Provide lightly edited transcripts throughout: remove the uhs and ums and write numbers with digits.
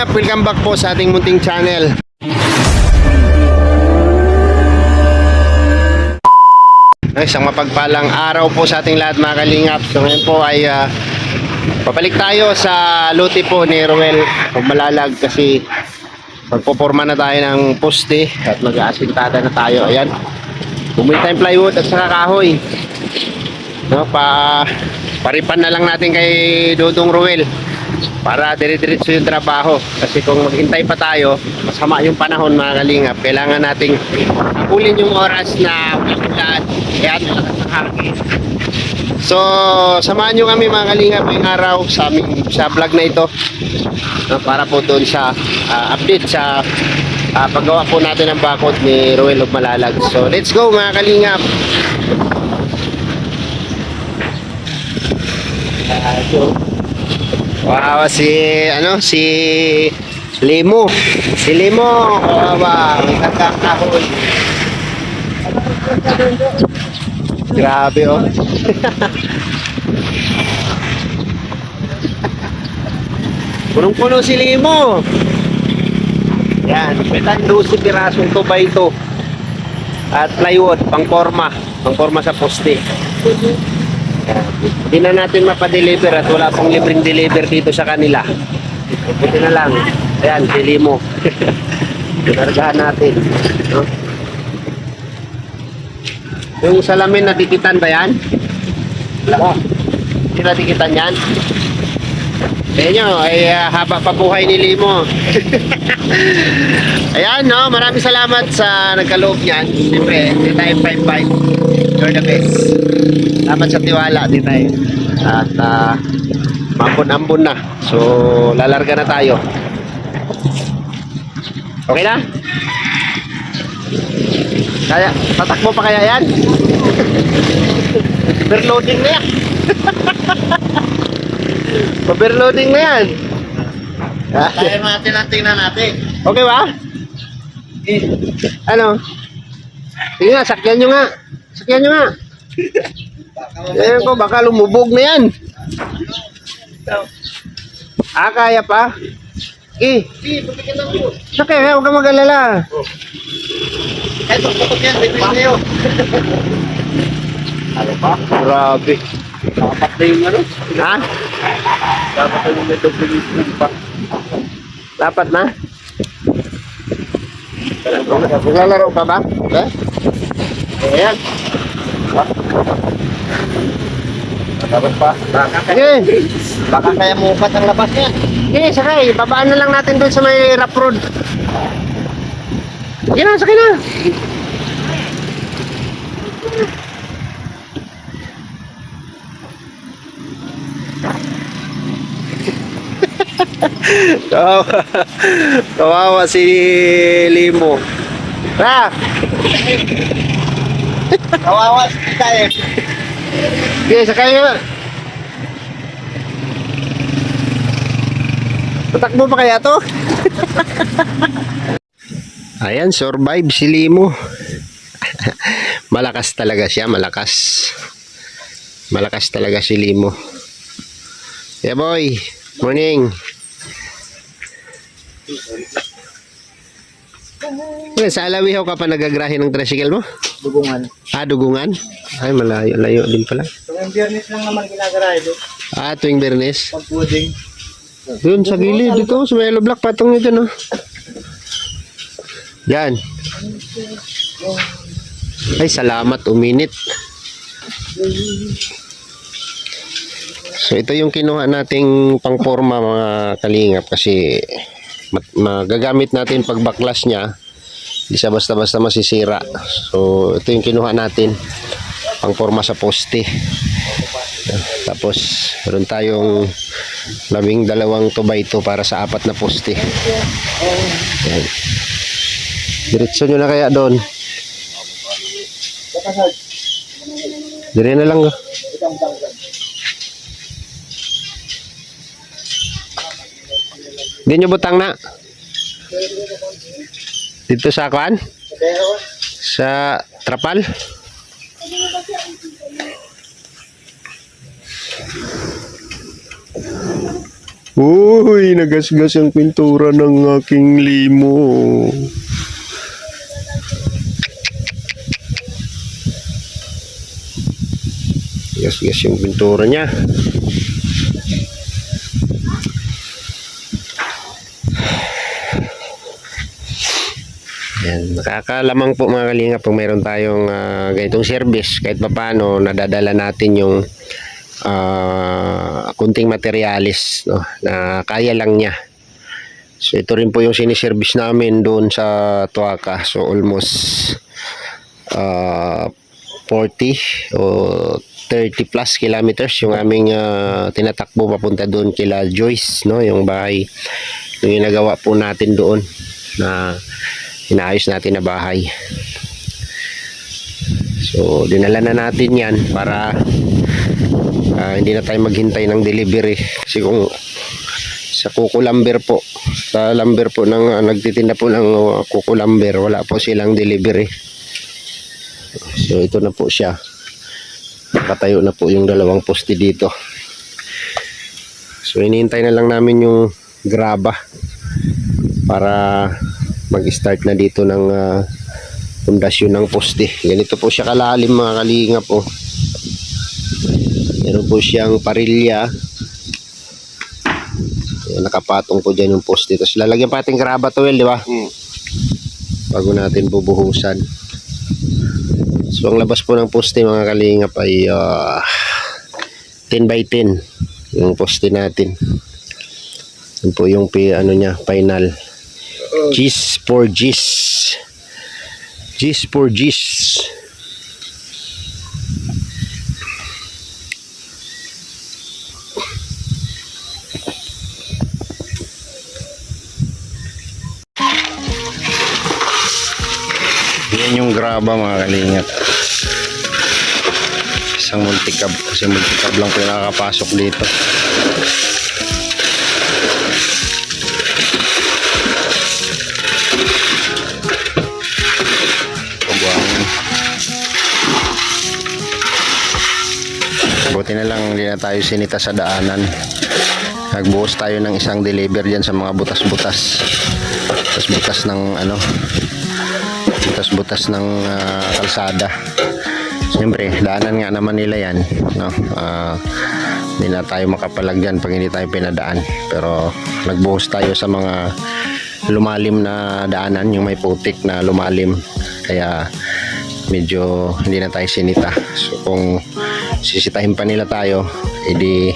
Kalingap, welcome back po sa ating munting channel. Isang mapagpalang araw po sa ating lahat mga Kalingap. So ngayon po ay papalik tayo sa lote po ni Ruel Magmalalag kasi magpoporma na tayo ng poste at mag-aasintada na tayo. Ayan, bumili tayong plywood at saka kahoy, no, paripan na lang natin kay Dodong Ruel para dire-diretso yung trabaho. Kasi kung maghintay pa tayo, masama yung panahon mga Kalingap. Kailangan nating habulin yung oras na ulan, kaya sa hangin. So samahan nyo kami mga Kalingap ngayong araw sa vlog na ito, para po doon sa update sa paggawa po natin ng bakod ni Ruel Magmalalag. So let's go mga Kalingap. Wow, si Limo. Si Limo, kawawa, may kakakahol. Grabe oh. Punong-puno si Limo. Yan, petan 12 pirasong 2x2 at plywood, pangporma sa poste. Hindi na natin mapadeliver at wala pong libreng deliver dito sa kanila. Buti na lang. Ayan, si Limo. Pinargahan natin, no? Yung salamin natikitan ba yan? Wala. Hindi natikitan yan? Ayan nyo, ay haba pa buhay ni Limo. Ayan, no? Maraming salamat sa nagkaloob niyan. Siyempre, Titay 55. You're the best. Salamat sa tiwala, Titay. At mambon-ambon na. So, lalarga na tayo. Okay na? Kaya, tatakbo pa kaya yan? Overloading na yan. Overloading na yan. Tayo natin ang tingnan natin. Okay ba? Ano? Sige nga, sakyan nyo nga. Sakyan nyo nga. Ayan ko, baka lumubog na yan. Kaya pa? Sakay, huwag kang mag-alala. Kahit magputok yan, bigyan sa'yo. Ano pa? Grabe. Dapat na yung ano? Ha? Dapat na yung medyo pa. Dapat na? Maglalaro pa ba? Okay? Ayan. Dapat pa. Sige. Baka kaya mukat ang labas niya. Sige, sakay. Babaan na lang natin doon sa may rough road. Sige na, sakay na. Kawawa si Limo. Kawawa si Titay. Sige, sakay na. Tatakbo pa kaya to? Ayan, survive si Limo. Malakas talaga siya, malakas. Malakas talaga si Limo. Yeah boy, morning. Sa Alawihaw ka pa nagagrahe ng tricycle mo? Dugungan. Dugungan? Ay, malayo din pala. Tuwing biyernes lang naman ginagarahe doon. Tuwing Bernes? Pag puding. Doon sa gilid, dito sa may yellow block, patong nito, no? Yan. Ay, salamat, uminit. So, ito yung kinuha nating pangporma mga Kalingap kasi magagamit natin pag baklas niya. Hindi siya basta-basta masisira. So, ito yung kinuha natin pangporma sa poste. Tapos, meron tayong 12 2x2 para sa 4 na poste. Ayan. Diretso nyo na kaya doon. Dire na lang. Hindi nyo butang na. Dito sa kwan? Sa trapal? Uy, nagasgas ang pintura ng aking limo. Gasgas yung pintura niya. Yan, nakakalamang po mga kalingap pag mayroon tayong ganitong service, kahit papaano nadadala natin yung kunting materialis, no, na kaya lang niya. So ito rin po yung siniservice namin doon sa Tuaca. So almost 40 o 30 plus kilometers yung aming tinatakbo papunta doon kila Joyce, no, yung bahay yung ginagawa po natin doon na inaayos natin na bahay. So dinala na natin yan para hindi na tayo maghintay ng delivery, kasi kung sa Kuko Lumber po, sa lumber po ng nagtitinda po ng Kuko Lumber, wala po silang delivery. So ito na po siya, nakatayo na po yung dalawang poste dito. So hinihintay na lang namin yung graba para mag-start na dito ng pundasyon ng poste. Ganito po siya kalalim mga kalingap po. Meron po siyang parilya. Ayan, nakapatong po dyan yung poste. Tapos lalagyan pa ating graba to, di ba? Bago natin bubuhusan. So ang labas po ng poste mga kalingap ay 10 by 10 yung poste natin. Yun po yung ano niya, final. G's for G's. G's for G's. Yan yung graba mga kalingap. Isang multicab, kasi multicab lang po yung nakakapasok dito. Buti na lang hindi na tayo sinita sa daanan. Nagbuhos tayo ng isang deliver dyan sa mga butas-butas. Butas-butas ng ano, butas-butas ng kalsada. Siyempre, daanan nga naman nila yan, no? Hindi na tayo makapalag dyan pag hindi tayo pinadaan. Pero nagbuhos tayo sa mga lumalim na daanan, yung may putik na lumalim. Kaya medyo hindi na tayo sinita. So kung sisitahin pa nila tayo, edi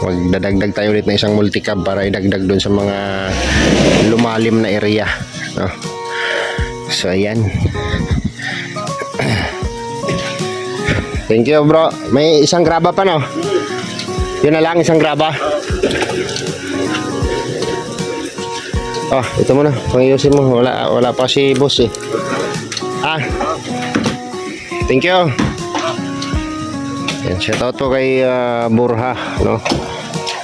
magdadagdag tayo ulit na isang multicab para idagdag dun sa mga lumalim na area, no? So ayan. Thank you bro. May isang graba pa, no? Yun na lang, isang graba. Oh, ito muna, pang-iusin mo. Wala pa si boss eh. Thank you. Yan, shoutout po kay Burha, no?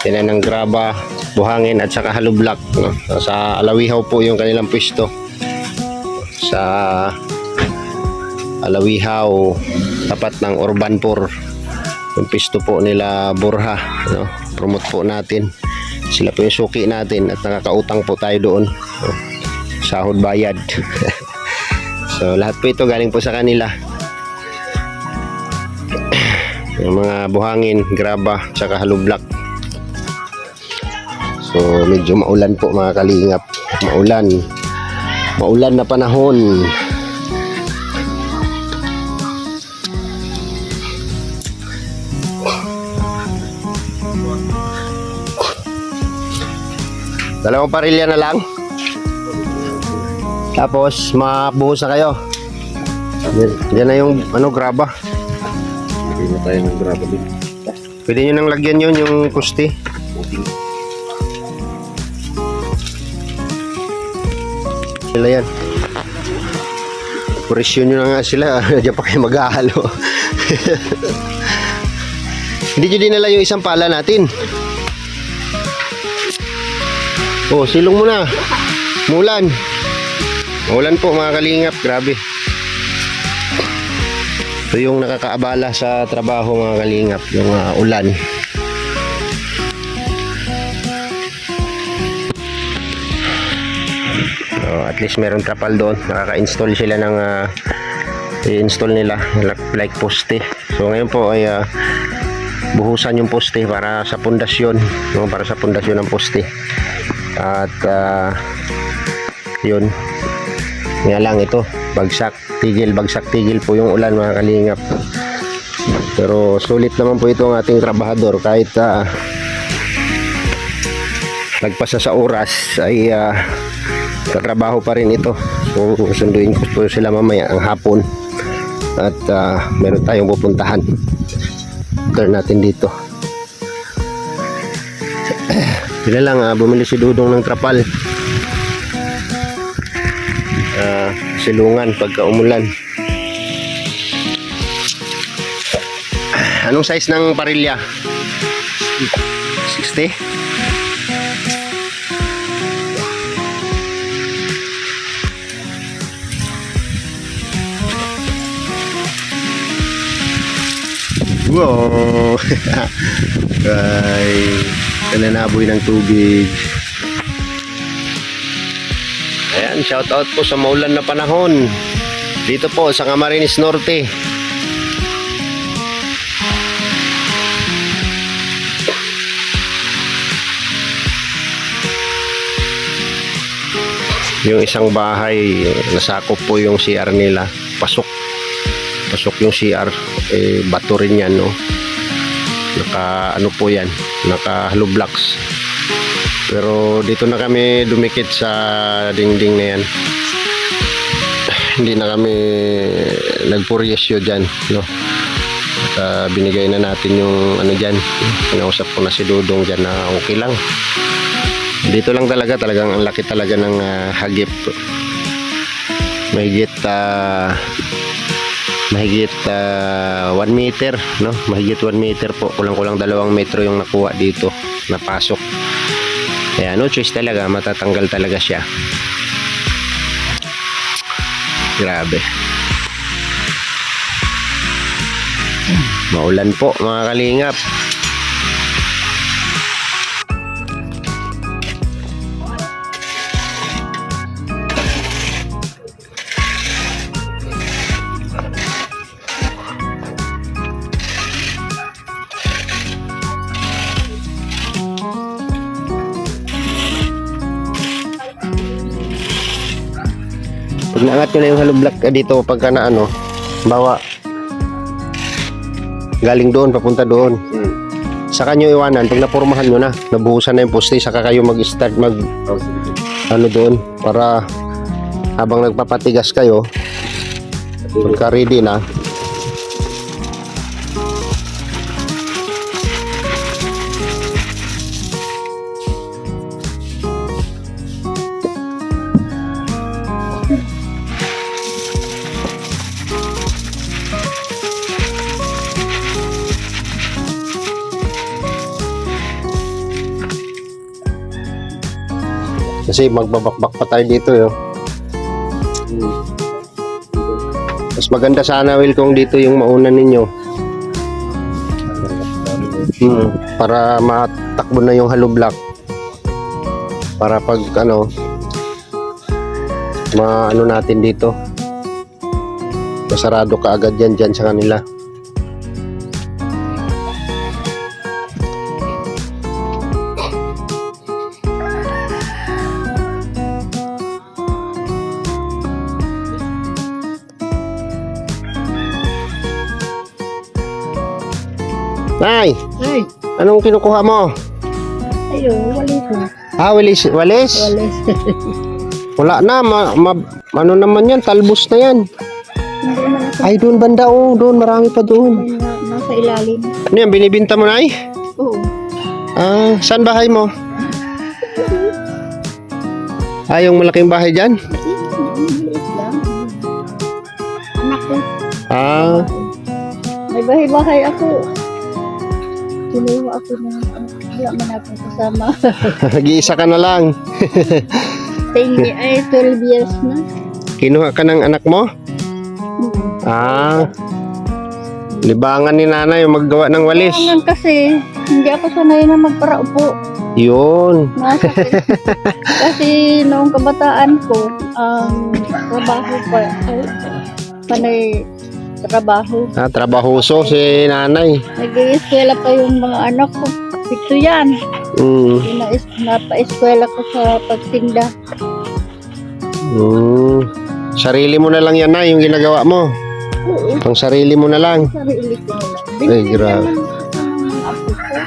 Yan ang graba, buhangin at saka halublak, no? Sa Alawihaw po yung kanilang pwesto. Sa Alawihaw, tapat ng Urbanpur, yung pwesto po nila Burha, no? Promote po natin. Sila po yung suki natin at nakakautang po tayo doon, no? Sahod bayad. So lahat po ito galing po sa kanila. Yung mga buhangin, graba, tsaka halublak. So medyo maulan po mga kalingap. Maulan na panahon. Dalawang parilya na lang. Tapos mabuhos na kayo. Yan na yung ano, graba. Pwede na tayo ng graba din. Pwede nyo nang lagyan yun, yung kusti. Sila yan. Presyon nyo na nga sila. Diyan pa kayo mag-ahalo. Hindi nyo dinala yung isang pala natin. Oh, silong mo na. Mulan. Ulan po mga kalingap, grabe. Ito yung nakakaabala sa trabaho mga kalingap, yung ulan. At least meron trapal doon. Nakaka-install sila ng i-install nila like poste. So ngayon po ay buhusan yung poste para sa pundasyon, no? Para sa pundasyon ng poste. At yun nga lang, ito bagsak tigil po yung ulan, mga kalingap. Pero sulit naman po ito ang ating trabahador, kahit nagpasa sa oras ay katrabaho pa rin ito. So sunduin ko po sila mamaya ang hapon at meron tayong pupuntahan. Turn natin dito. Sila lang, bumili si Dudong ng trapal, silungan pagka umulan. Anong size ng parilya? 60? Wow! Ay, kananaboy ng tubig. Ayan, shout out po sa maulan na panahon dito po sa Camarines Norte. Yung isang bahay, nasakop po yung CR nila. Pasok yung CR, bato rin yan, no? Naka ano po yan, naka hollow blocks. Pero dito na kami dumikit sa dingding na yan. Hindi na kami nagpuryesyo dyan, no? At binigay na natin yung ano dyan. Pinausap ko na si Dudong dyan na okay lang. Dito lang talagang ang laki talaga ng hagip. Mahigit 1 meter, no? Mahigit 1 meter po. Kulang-kulang 2 metro yung nakuha dito, napasok. Kaya no choice talaga, matatanggal talaga siya. Grabe. Maulan po, mga kalingap. Pag naangat nyo na yung hollow block dito, pagka na ano, bawa galing doon, papunta doon, saka nyo iwanan. Pag napurmahan nyo na, nabuhusan na yung poste, saka kayo mag-start ano doon, para habang nagpapatigas kayo, pagka ready na, kasi magbabakbak pa tayo dito, yo. Mas maganda sana, Will, kung dito yung mauna ninyo. Para matakbo na yung hollow block. Para pag ano, maano natin dito. Masarado ka agad yan dyan sa kanila. Nay, Ay, anong kinukuha mo? ayun, walis na. Walis? Walis. Wala na, ano naman yan, talbos na yan. Hindi na ako. Ay, doon banda, doon, marami pa doon. Nasa ilalim. Ano yan, binibinta mo, Nay? Oo. Saan bahay mo? Yung malaking bahay dyan? Maliit lang. Anak ko. May bahay-bahay ako. Kinuha ako ng wala man ako kasama. Nag-iisa ka na lang. 12 years na. Kinuha ka ng anak mo? Libangan ni nanay yung maggawa ng walis. Hanggang kasi hindi ako sanay na magparaupo. Yun. Masakit. Kasi noong kabataan ko, ang trabaho pa, panay trabaho. Trabahoso si nanay. Nag-i-eskwela pa yung mga anak ko. Ito yan. Mm. Napa-eskwela ko sa pagtinda. Sarili mo na lang yan na yung ginagawa mo. Oo. Pang sarili mo na lang. Sarili ko na lang. Ay, grabe. Ang apo ko.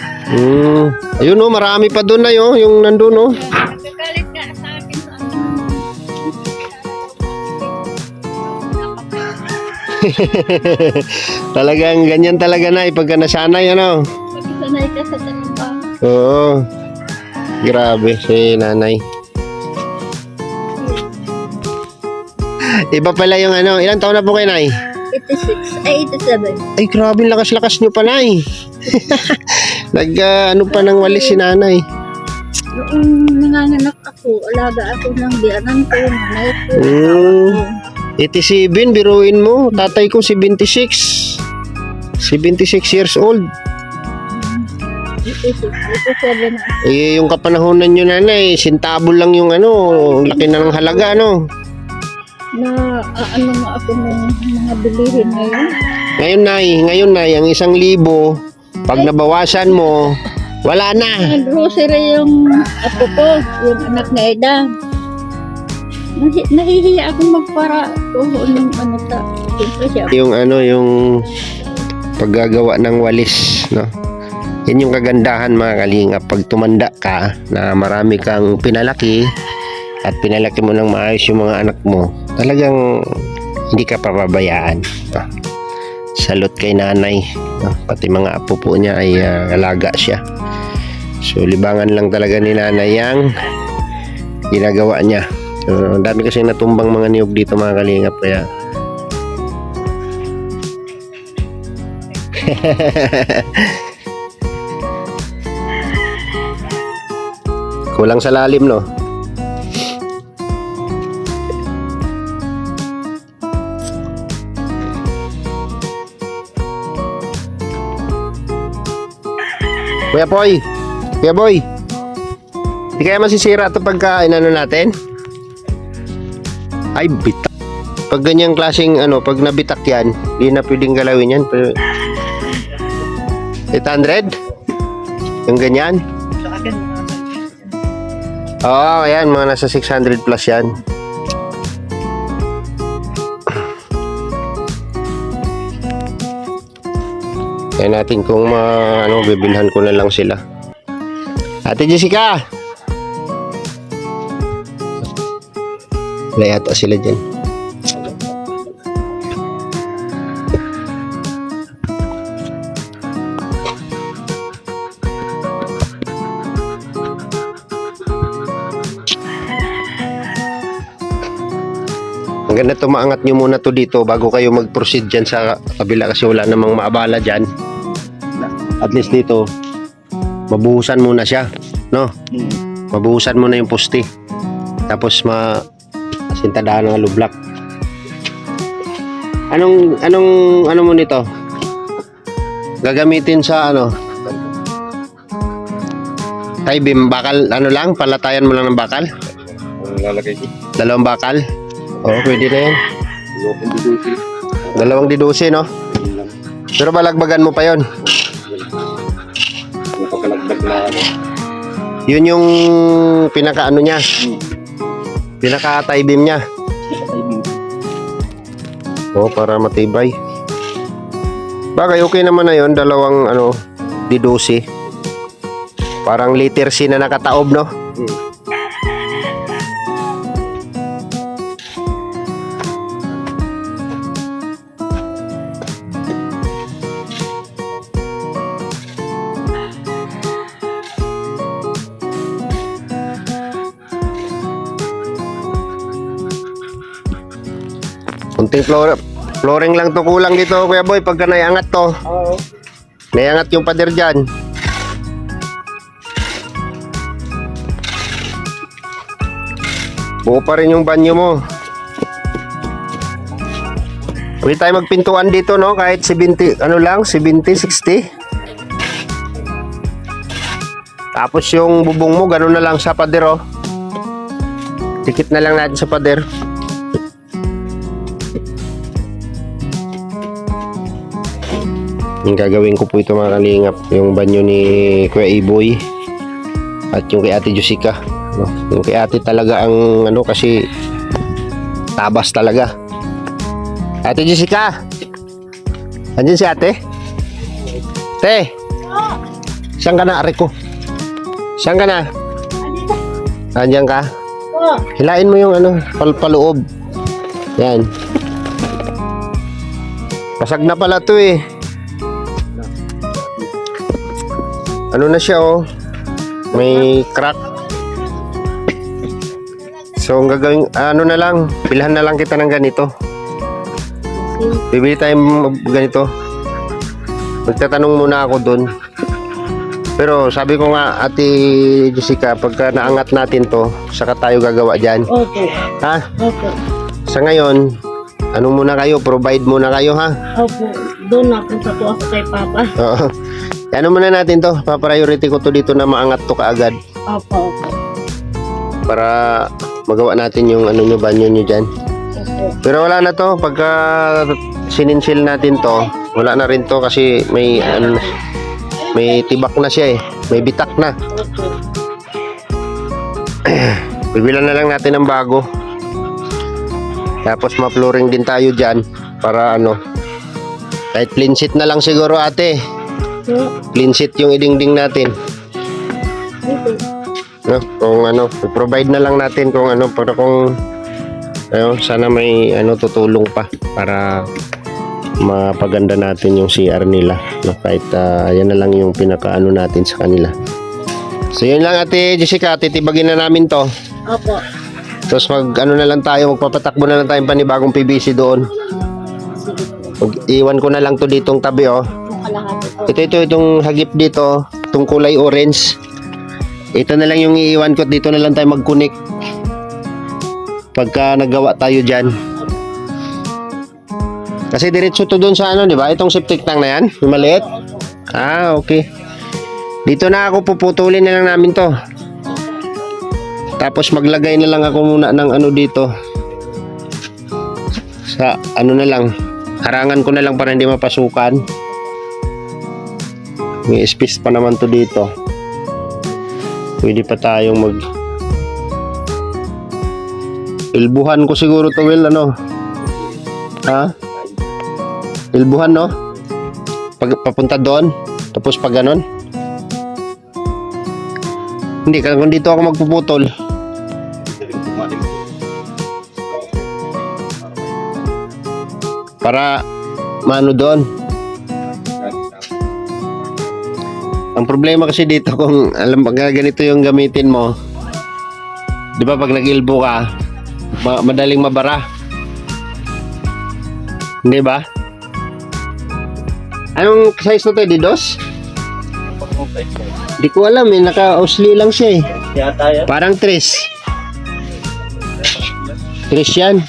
Ayun oh, marami pa doon na yung nandun oh. Nagagalit nga sa akin sa Talagang ganyan talaga na pagka nasanay ano. Pagsanay ka sa trabaho. Oo. Grabe si nanay. Iba pala yung ano, ilang taon na po kayo, Nay? 86, ay 87. Ay, grabe, lakas-lakas nyo pa, Nay. Ano pa ng walis si nanay. Noong nanganganak ako, alaga ako ng biyanan ko, nanay ko. 87, biruin mo. Tatay ko 76. 76 years old. 86, 87 na. Eh, yung kapanahonan nyo, nanay, sintabol lang yung ano, laki na ng halaga, ano. Na ano nga ako ng mga bilihin ngayon. Ngayon, Nay, ang 1,000, pag nabawasan mo, wala na. Ang grocery yung apo ko, yung anak na Eda. Nahihiya akong magpara kung ng ano ta. Siyempre siya. Yung ano, yung paggagawa ng walis, no? Yan yung kagandahan, mga kalingap, pag tumanda ka na marami kang pinalaki at pinalaki mo ng maayos yung mga anak mo, talagang hindi ka papabayaan, no? Salot kay nanay, no? Pati mga apo po niya ay alaga siya. So libangan lang talaga ni nanay yang ginagawa niya. So, ang dami kasi natumbang mga niyog dito, mga kalingap, kaya kulang sa lalim, no? Kuya Boy, di kaya masisira ito pagka inano natin? Ay, bitak. Pag ganyang klaseng ano, pag nabitak yan, di na pwedeng galawin yan. 800? Yung ganyan? Sa akin, Oo, ayan, mga nasa 600 plus yan. Kaya natin kung bibilhan ko na lang sila. Ate Jessica! Wala yata sila dyan. Ang ganda tumaangat nyo muna to dito bago kayo mag-proceed dyan sa kabila kasi wala namang maabala dyan. At least dito, mabuhusan muna siya, no? Mabuhusan muna yung poste. Tapos sintadahan ng alublak. Ano mo nito? Gagamitin sa ano? Tie beam, bakal, ano lang? Palatayan mo lang ng bakal? lalagay ko. 2 bakal? Oo, pwede na yan. Dalawang didusi, no? Pero balagbagan mo pa yon. Napakalagdag na ano. Yun yung pinaka ano niya. Pinaka tie beam niya. Oo, para matibay. Bagay, okay naman na yun. Dalawang didusi. Parang liter C na nakataob, no? Kunting flooring lang to kulang dito, Kuya Boy, pagka naiangat to. Oo. Naiangat yung pader dyan. Buo pa rin yung banyo mo. Pwede tayo magpintuan dito, no? Kahit 70, 70, 60. Tapos yung bubong mo, ganun na lang sa pader, oh. Tikit na lang natin sa pader. Yung gagawin ko po ito mga kalingap, yung banyo ni Kuya Iboy at yung kay Ate Jessica, no? Yung kay Ate talaga ang ano, kasi tabas talaga. Ate Jessica, andyan si Ate? Te, saan ka na, Ariko? Saan ka na? Andyan ka? Hilain mo yung ano, paloob. Yan. Pasag na pala to eh. Ano na siya, oh. May crack. So, ang gagawin, ano na lang, bilhan na lang kita ng ganito. Bibili tayong ganito. Magtatanong muna ako dun. Pero sabi ko nga, Ate Jessica, pagka naangat natin to, saka tayo gagawa dyan. Opo. Ha? Opo. Sa ngayon, ano muna kayo, provide muna kayo, ha? Opo. Doon na punta po ako kay Papa. Oo. Ano muna natin to, pa-priority ko to dito na maangat to kaagad. Opo. Opo. Para magawa natin yung ano nyo, banyo nyo dyan. Opo. Pero wala na to, pagka sininsil natin to, wala na rin to kasi may ano, may tibak na siya eh, may bitak na. Opo. Bibilan na lang natin ng bago. Tapos ma-flooring din tayo dyan para ano, kahit clean sheet na lang siguro, ate. So, Clean sheet yung idingding natin. ito. No? Kung ano, provide na lang natin kung ano, para kung ano, sana may ano tutulong pa para mapaganda natin yung CR nila, no? Kahit yan na lang yung pinakaano natin sa kanila. So yun lang, Ate Jessica, titibagin na namin to. Opo. Tapos mag ano na lang tayo, magpapatakbo na lang tayo panibagong PVC doon. Sige po. Iwan ko na lang to ditong tabi, oh. Yung kalahati po. Itong hagip dito, itong kulay orange. Ito na lang yung iiwan ko, dito na lang tayo mag-connect pagka nagawa tayo dyan. Kasi diretso to doon sa ano, di ba? Itong septic tank na yan, yung maliit. Ah, okay. Dito na ako, puputulin na lang namin to. Tapos maglagay na lang ako muna ng ano dito. Sa ano na lang, harangan ko na lang para hindi mapasukan. May space pa naman to dito. Pwede pa tayong mag ilbuhan ko siguro to, Will, ano? Ha? Ilbuhan, no? Papunta doon, tapos pag ganon. Hindi, kung dito ako magpuputol. Para maano doon. Ang problema kasi dito, kung alam mo ganito yung gamitin mo, di ba pag nag-ilbo ka, madaling mabara. Hindi ba? Anong size na to, Didos? Di ko alam eh, naka-usli lang siya eh. Parang tres. Tres yan.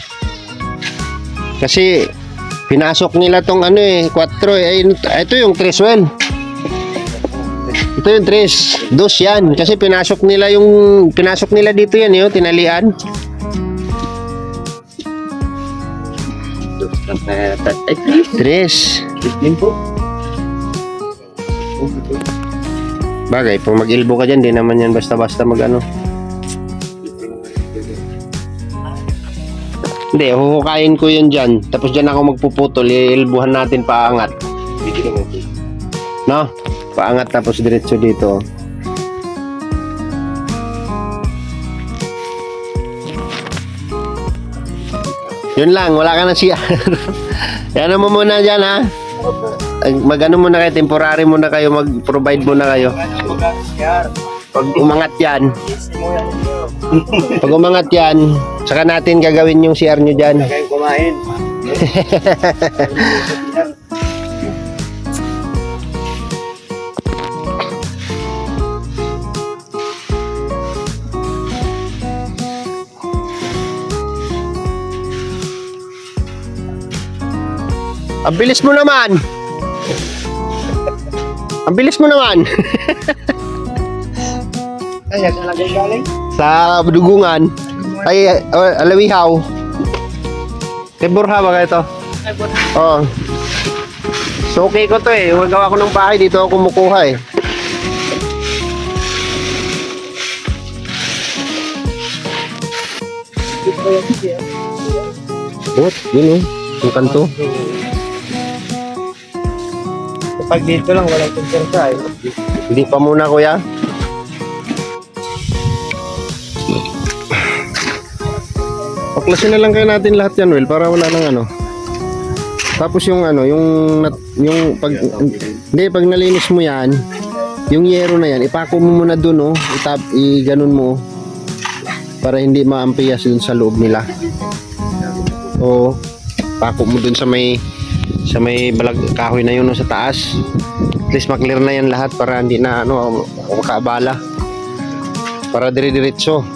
Kasi pinasok nila tong ano eh, 4 eh. Ito yung tres, well. Ito yung tres. Dos yan. Kasi pinasok nila dito yan yun, tinalian. Tres. Bagay, pag mag-ilbo ka dyan, di naman yan basta-basta mag-ano. Hindi, huhukayin ko yun dyan. Tapos dyan ako magpuputol, ilbuhan natin paangat. No? Paangat tapos diretso dito. Yun lang, wala ka na siya. Yan mo muna dyan, ha? Mag-ano muna kayo, temporary muna kayo, mag-provide muna kayo. Pag umangat yan, saka natin gagawin yung CR nyo dyan. Kumain. Ang bilis mo naman. Ang bilis mo naman. Ay, nalagay galing. Sa Dugungan. Ay, Alawihaw. Kay Burha ba ito? Oo. So, okay ko to eh. Magawa ko ng bahay. Dito ako kumukuha eh. What? Yun oh. Yung kanto. Pag dito lang, walang kumpensa eh. Hindi pa muna kuya. Paklasin na lang kayo natin lahat yan, Will, para wala nang ano. Tapos yung ano, yung pag hindi pag nalinis mo yan, yung yero na yan, ipako mo muna doon oh, i-ganon mo para hindi maampiyas dun sa loob nila. O pako mo dun sa may balag kahoy na yun no, sa taas. At least maklear na yan lahat para hindi na ano makaabala. Para dire-diretso.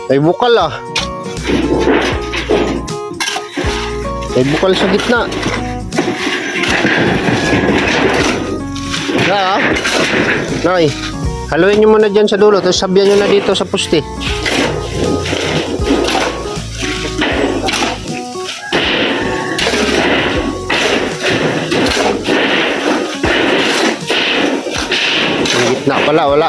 May bukal ah. May bukal sa gitna. Ah. Nay, haluin nyo muna dyan sa dulo, tapos sabyan nyo na dito sa puste. Sa gitna pala, wala.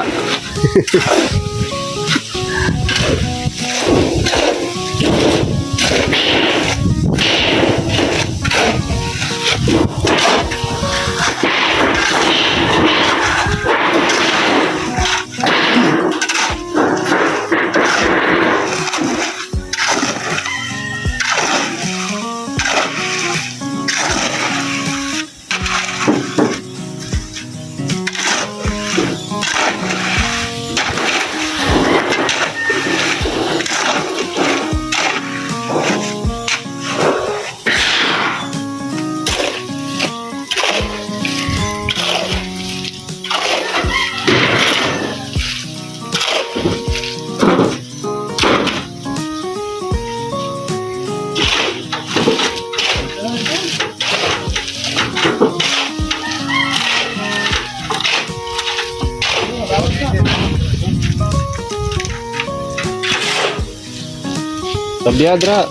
Tabiadra.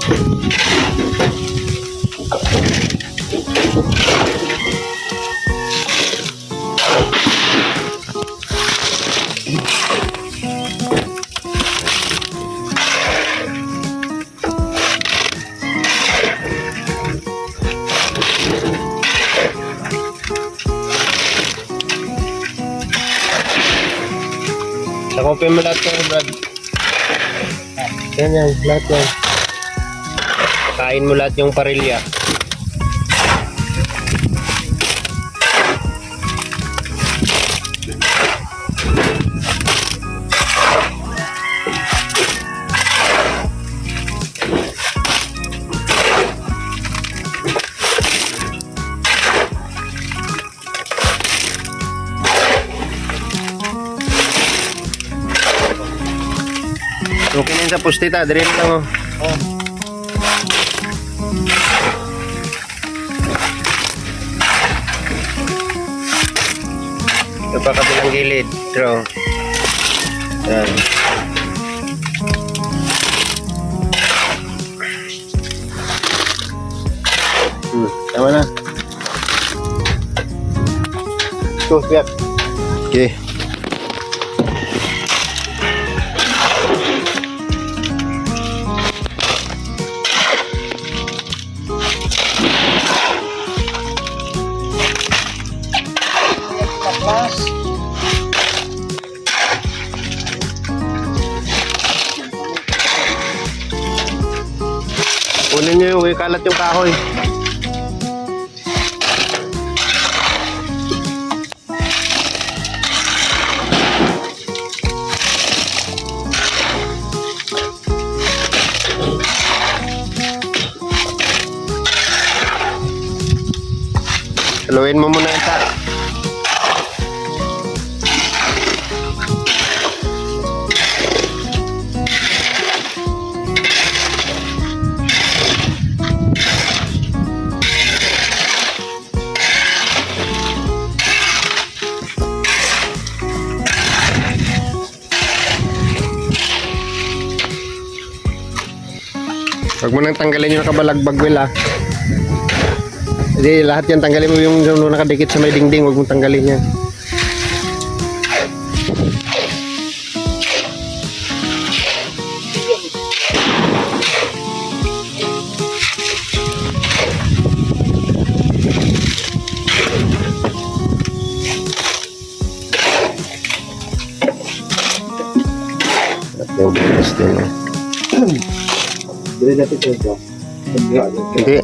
Sakopin mo lahat yan, Brad. Yan, lahat yan. Kain mo lahat yung parilya. Okay na yun sa pustita, drill lang oh. Ito pa kabilang gilid, draw. Yan. Tama na. Ito, biyak. Okay. Kunin nyo yung kalat yung kahoy. Haluin mo muna ito. Huwag mo nang tanggalin yung nakabalagbag, Will, ah. Hindi, lahat yan tanggalin mo yung nakadikit sa may dingding. Huwag mong tanggalin yan. At yung bilis din, eh. Dili dati ito. Hindi.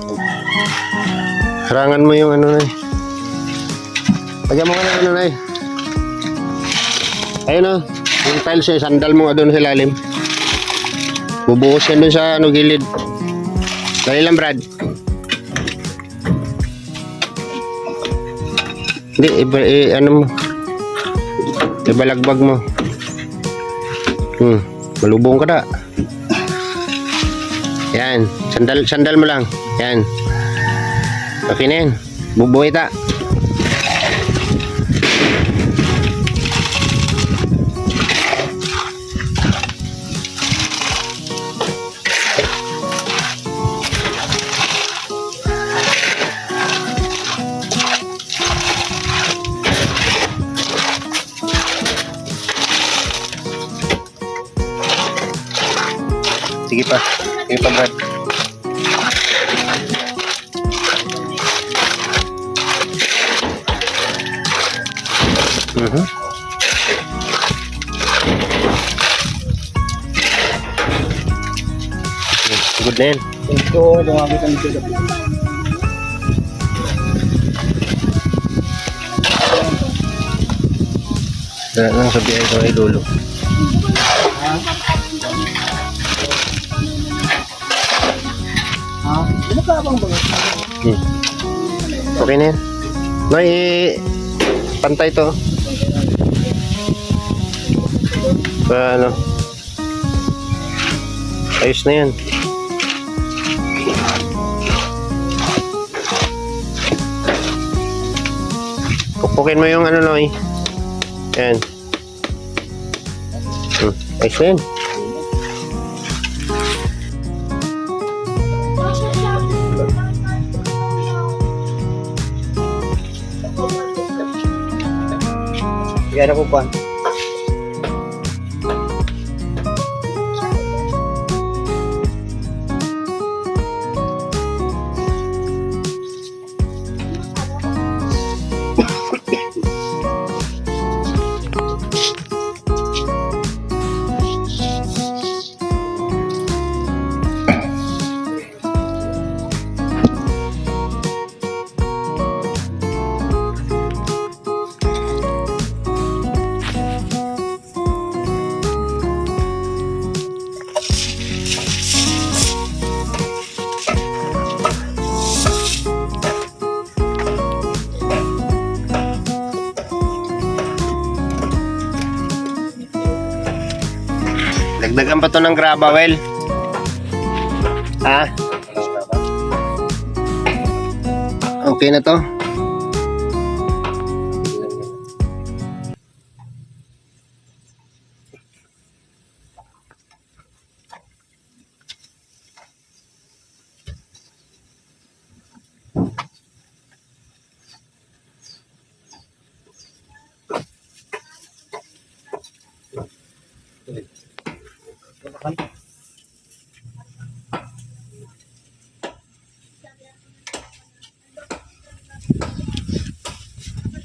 Harangan mo yung ano na eh. Lagyan mo ka na ano na eh. Ayun o. Yung tiles eh. Sandal mo nga doon sa ilalim. Bubuhos yan doon sa ano, gilid. Dali lang, Brad. Hindi. Ano mo. Ibalagbag mo. Malubong ka na. Yan. Sandal mo lang. Yan. Okay na yan. Bubuhay ta. Sige pa. Sige pa, Brad. Good na yan. Ito, dumami kami sila. Dala lang sa biyay ko ay dulo. Ano ka bang ba? Okay na yan. May pantay to. Ano? Ayos na yan. Pupukin mo yung ano, Noy. Yan. Ayos na yan. Kaya na po pa. Dagdagan pa to ng graba, well. Ha? Okay na to?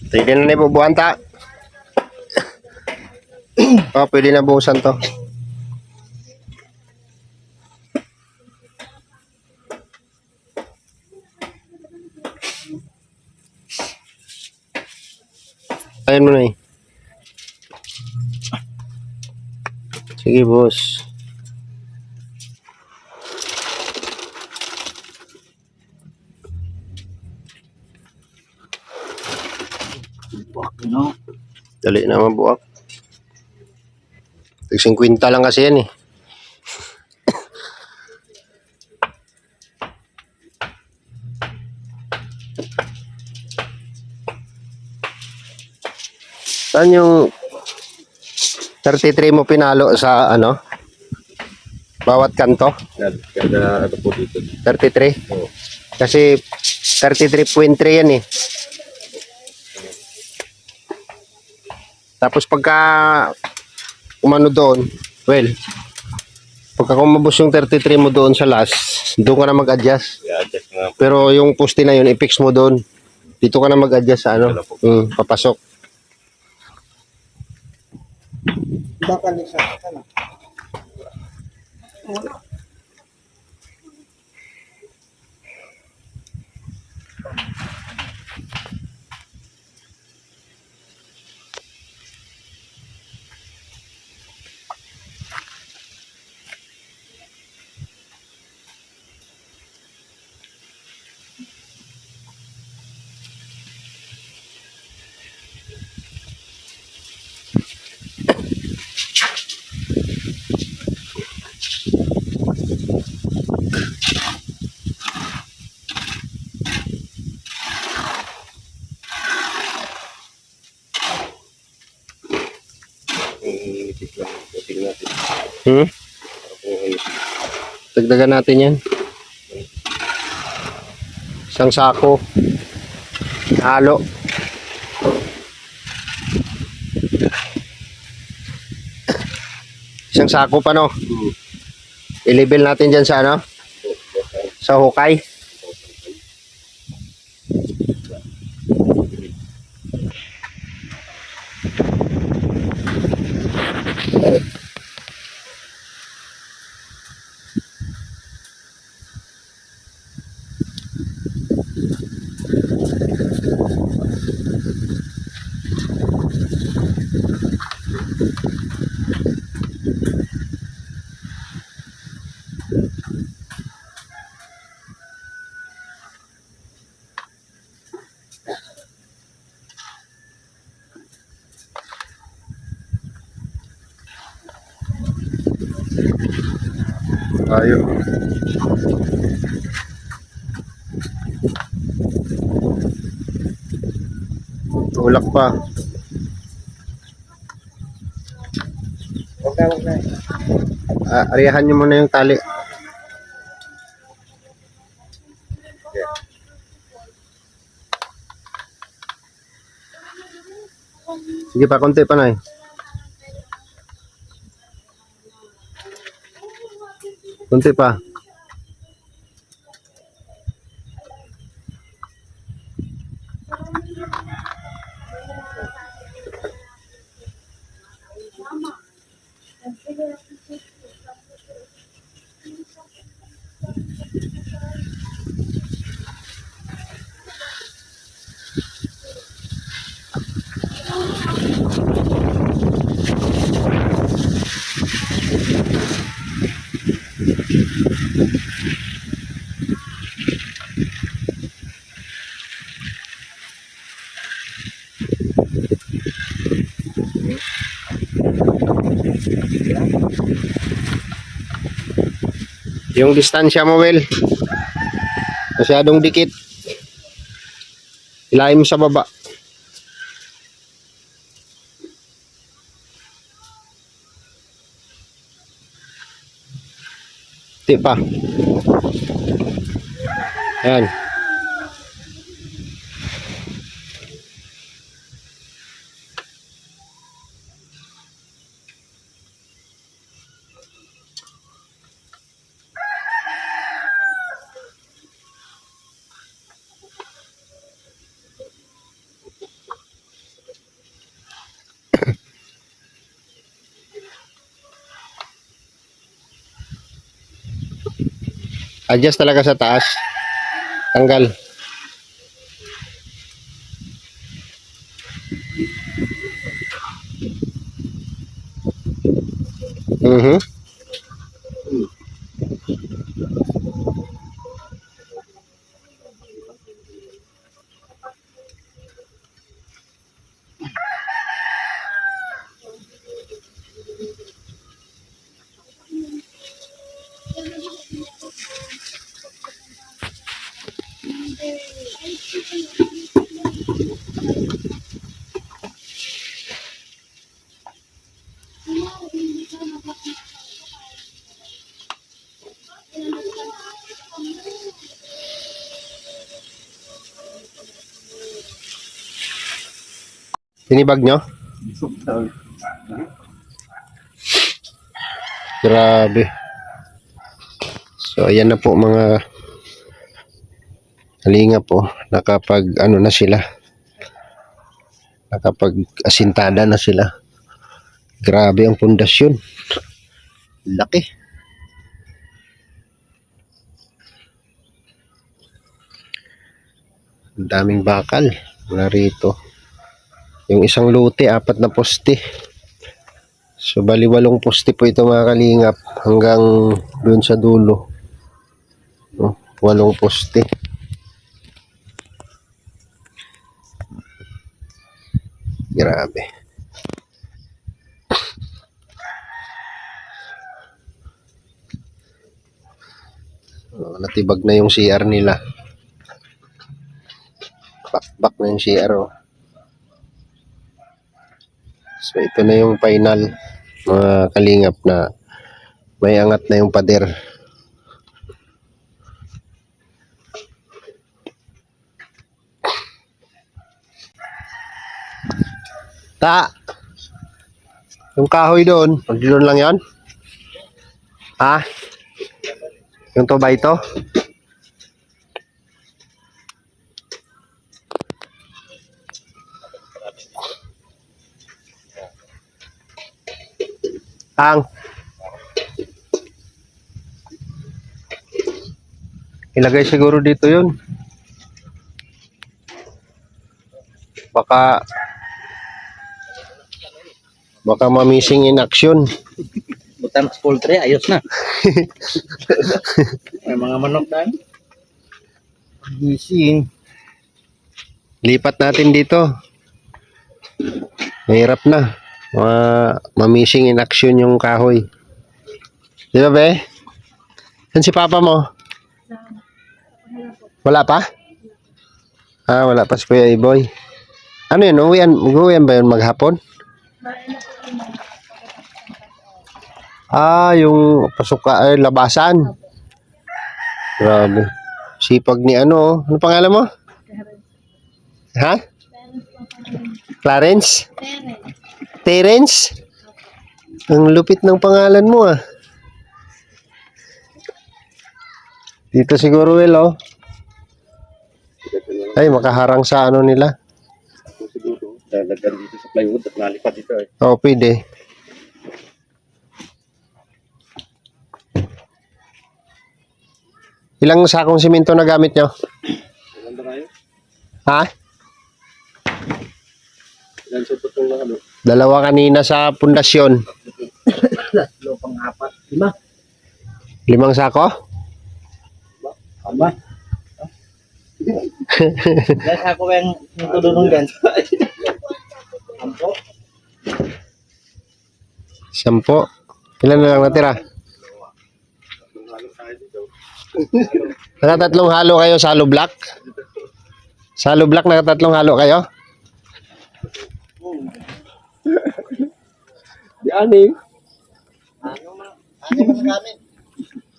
Pwede na ibubuhan ta. Pwede na buhusan to. Ayun mo na eh. Sige, boss. No? Dali na mabuak. 50 lang kasi yan eh. Saan yung 33 mo pinalo sa ano? Bawat kanto? Kada ano po dito. 33? Oo. Kasi 33.3 yan eh. Tapos pagka umano doon, well, pagka kumabos yung 33 mo doon sa last, doon ka na mag-adjust. I-adjust nga po. Pero yung poste na yun, i-fix mo doon. Dito ka na mag-adjust sa ano, papasok. Bakal ni sa kana. Inipis lang. Tingnan natin. Hmm? Dagdagan natin yan. Isang sako. Halo. Isang sako pa no? I-level natin dyan sa ano? Sa hukay. Tayo. Tulak pa. Wag na. Ariyahan nyo muna yung tali. Sige pa, konti pa na eh. Konti pa. Yung distansya mo, Will. Masyadong dikit. Ilalim mo sa baba. Di pa. Ayan. Adjust talaga sa taas. Tanggal. Mhm. Tinibag nyo? Grabe. So, ayan na po mga kalinga po. Nakapag, ano na sila. Nakapag asintada na sila. Grabe ang pundasyon. Laki. Ang daming bakal. Wala rito. Yung isang lote, 4 na poste. So, bali 8 poste po ito mga kalingap. Hanggang doon sa dulo. 8 poste. Grabe. Natibag na yung CR nila. Back na yung CR. Oh. So, ito na yung final mga kalingap na may angat na yung pader. Ta! Yung kahoy doon, doon lang yan? Ha? Yung to ba ito? Ang ilagay siguro dito yun. Baka ma-missing in action. Butan sa poultry, ayos na. May mga manok na. Gising. Lipat natin dito. Mahirap na. Ma-missing in action yung kahoy. Di ba, be? Saan si papa mo? Wala pa? Ah, wala pa si Kuya Iboy. Ano yun? Uwian ba yun maghapon? Ah, yung pasuka, labasan. Grabe. Sipag ni ano. Ano pangalan mo? Ha? Clarence? Terence? Ang lupit ng pangalan mo ah. Dito siguro Will oh. Ay, makaharang sa ano nila. Siguro, lalagyan dito sa plywood at nalipat dito eh. Oo, pwede. Ilang sakong simento na gamit nyo? Ilan ba kayo? Ha? Ilan sa tutong na ano? 2 kanina sa pundasyon. Lupang apat. 5. 5 sako? Aba. Dahil ako yung tutulong dyan. 10. Ilan na lang natira? Nakatatlong halo kayo sa halo block? Sa halo block nakatatlong halo kayo? Di ani.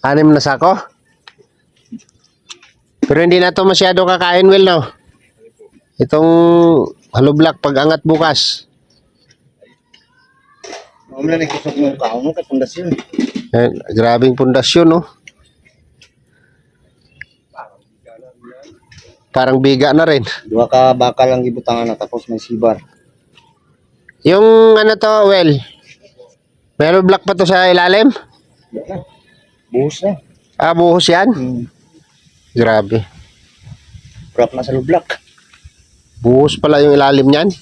6 na sako? Pero hindi na to masyado kakain, Will, no? Itong halo block pag angat bukas. Mamala nagkusok ng kaon mo kapundasyon. Grabing pundasyon, no? Parang biga na rin. 2 ka bakal lang gibutangan na tapos may sibar. Yung ano to, Will? May halo block pa to sa ilalim? Buhos na. Ah, buhos yan? Grabe. Prop na sa lublak. Buhos pala yung ilalim niyan.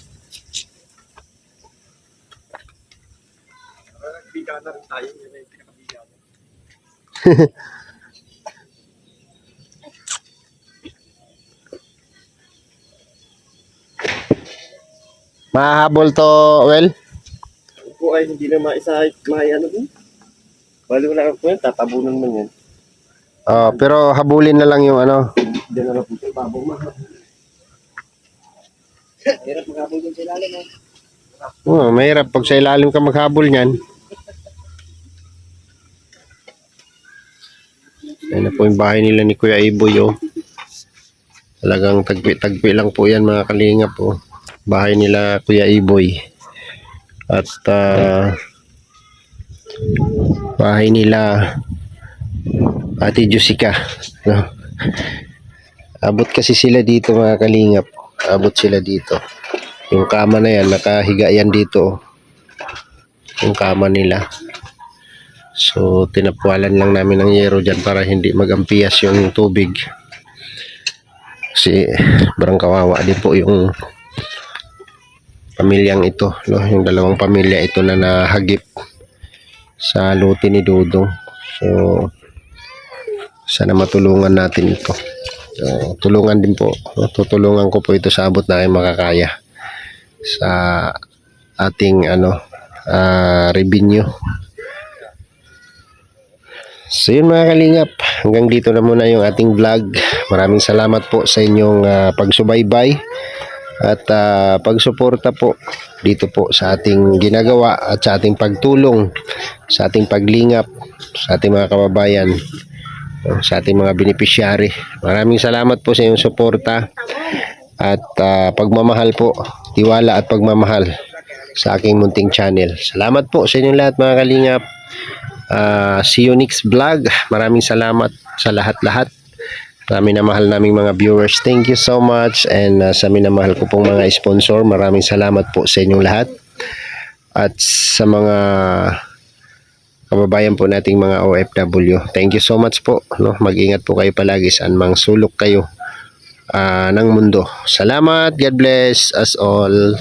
Mahabol to, Well? Po ay hindi na may ano din. Bali wala po yan, tatabunan man yan. Oh, pero habulin na lang yung ano. Diyan na lang po ito, babaw mahal. Hirap maghabol din sa ilalim. Oh, mahirap pag sa ilalim ka maghabol niyan. Ayan na po yung bahay nila ni Kuya Iboy, oh. Talagang tagpi lang po yan, mga kalingap, oh. Bahay nila Kuya Iboy. At bahay nila Ate Jessica, no? Abot kasi sila dito, mga kalingap. Abot sila dito. Yung kama na yan, nakahiga yan dito. Yung kama nila. So, tinapwalan lang namin ng yero dyan para hindi magampias yung tubig. Kasi, barang kawawa din po yung pamilyang ito, no? Yung 2 pamilya ito na nahagip sa lote ni Dudong. So, sana matulungan natin ito. So, tulungan din po, no? Tutulungan ko po ito sa abot na ay makakaya sa ating revenue. So yun, mga kalingap, hanggang dito na muna yung ating vlog. Maraming salamat po sa inyong pagsubaybay at pagsuporta po dito po sa ating ginagawa at sa ating pagtulong, sa ating paglingap sa ating mga kababayan, sa ating mga beneficiary. Maraming salamat po sa inyong suporta at pagmamahal po, tiwala at pagmamahal sa aking munting channel. Salamat po sa inyong lahat, mga kalingap. See you next vlog. Maraming salamat sa lahat-lahat. Maraming na mahal naming mga viewers. Thank you so much. And sa minamahal ko pong mga sponsor, maraming salamat po sa inyong lahat. At sa mga kababayan po nating mga OFW, thank you so much po, no? Mag-ingat po kayo palagi saan mang sulok kayo ng mundo. Salamat. God bless us all.